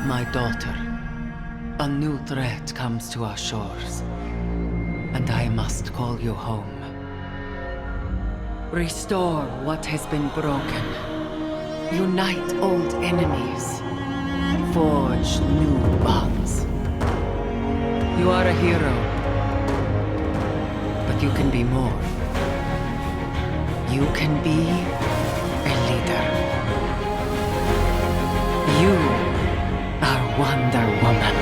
my daughter, a new threat comes to our shores, and I must call you home. Restore what has been broken. Unite old enemies. Forge new bonds. You are a hero, but you can be more. You can be a leader. You are Wonder Woman.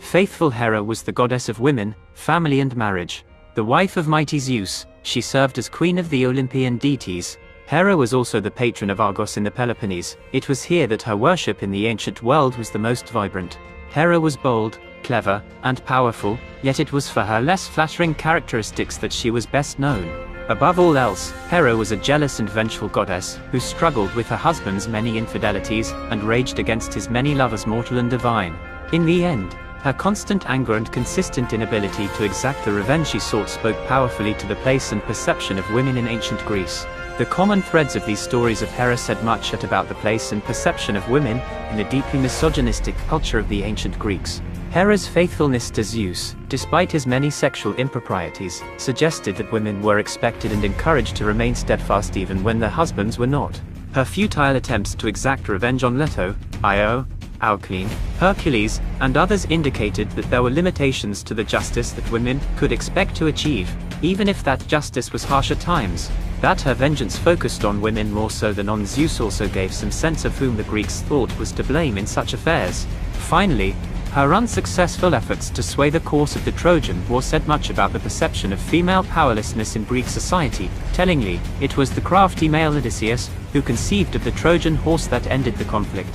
Faithful Hera was the goddess of women, family and marriage. The wife of mighty Zeus, she served as queen of the Olympian deities. Hera was also the patron of Argos in the Peloponnese. It was here that her worship in the ancient world was the most vibrant. Hera was bold, clever, and powerful, yet it was for her less flattering characteristics that she was best known. Above all else, Hera was a jealous and vengeful goddess, who struggled with her husband's many infidelities, and raged against his many lovers mortal and divine. In the end, her constant anger and consistent inability to exact the revenge she sought spoke powerfully to the place and perception of women in ancient Greece. The common threads of these stories of Hera said much about the place and perception of women in the deeply misogynistic culture of the ancient Greeks. Hera's faithfulness to Zeus, despite his many sexual improprieties, suggested that women were expected and encouraged to remain steadfast even when their husbands were not. Her futile attempts to exact revenge on Leto, Io, Alcmene, Hercules, and others indicated that there were limitations to the justice that women could expect to achieve, even if that justice was harsh at times. That her vengeance focused on women more so than on Zeus also gave some sense of whom the Greeks thought was to blame in such affairs. Finally, her unsuccessful efforts to sway the course of the Trojan War said much about the perception of female powerlessness in Greek society. Tellingly, it was the crafty male Odysseus who conceived of the Trojan horse that ended the conflict.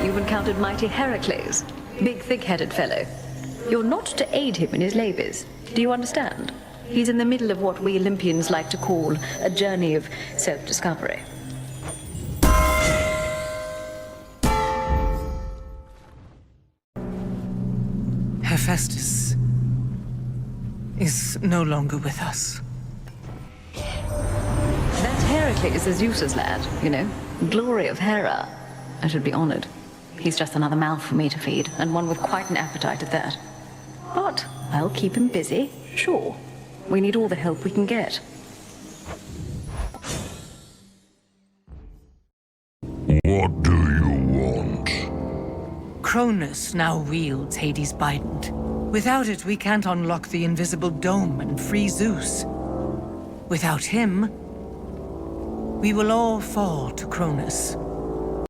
You've encountered mighty Heracles, big thick-headed fellow. You're not to aid him in his labors. Do you understand? He's in the middle of what we Olympians like to call a journey of self-discovery. Hephaestus is no longer with us. That Heracles is Zeus's lad, you know. Glory of Hera. I should be honored. He's just another mouth for me to feed, and one with quite an appetite at that. But I'll keep him busy, sure. We need all the help we can get. What do you want? Cronus now wields Hades' Bident. Without it, we can't unlock the invisible dome and free Zeus. Without him, we will all fall to Cronus.